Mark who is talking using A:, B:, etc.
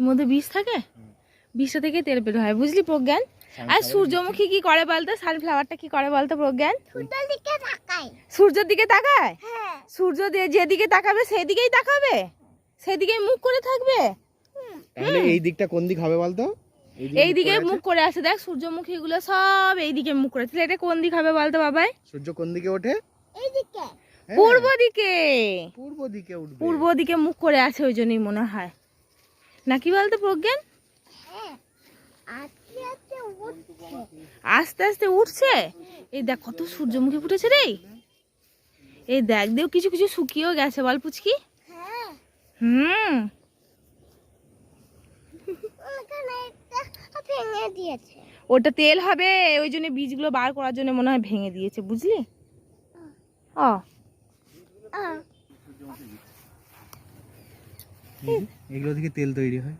A: মধ্যে বিষ থাকে, বিষটা থেকে তেল বের হয়, বুঝলি প্রজ্ঞান? আর সূর্যমুখী কি করে বলতো, সানফ্লাওয়ারটা কি করে বলতো প্রজ্ঞান? সূর্যের দিকে তাকায়। সূর্য যেদিকে তাকাবে সেদিকেই তাকাবে, সেদিকেই মুখ করে থাকবে।
B: তাহলে এই দিকটা কোন দিক হবে বলতো?
A: এইদিকে মুখ করে আছে, দেখ সূর্যমুখী গুলো সব এইদিকে মুখ করে, তাহলে এটা কোন দিক হবে বলতো বাবাই?
B: সূর্য কোন দিকে ওঠে?
A: এইদিকে, পূর্ব দিকে।
B: পূর্ব দিকে উঠবে।
A: পূর্ব দিকে মুখ করে আছে, ওই জন্যই মনে হয়, নাকি বলতো প্রজ্ঞান? আস্তে আস্তে উঠছে। এই দেখ কত সূর্যমুখী ফুটেছে রে। এই দেখ দেও, কিছু কিছু শুকিয়েও গেছে বল পুচকি। হুম, ওটা তেল হবে, ওই জন্য বীজগুলো বার করার জন্য মনে হয় ভেঙে দিয়েছে, বুঝলি? ও
B: এগুলো থেকে তেল তৈরি হয়।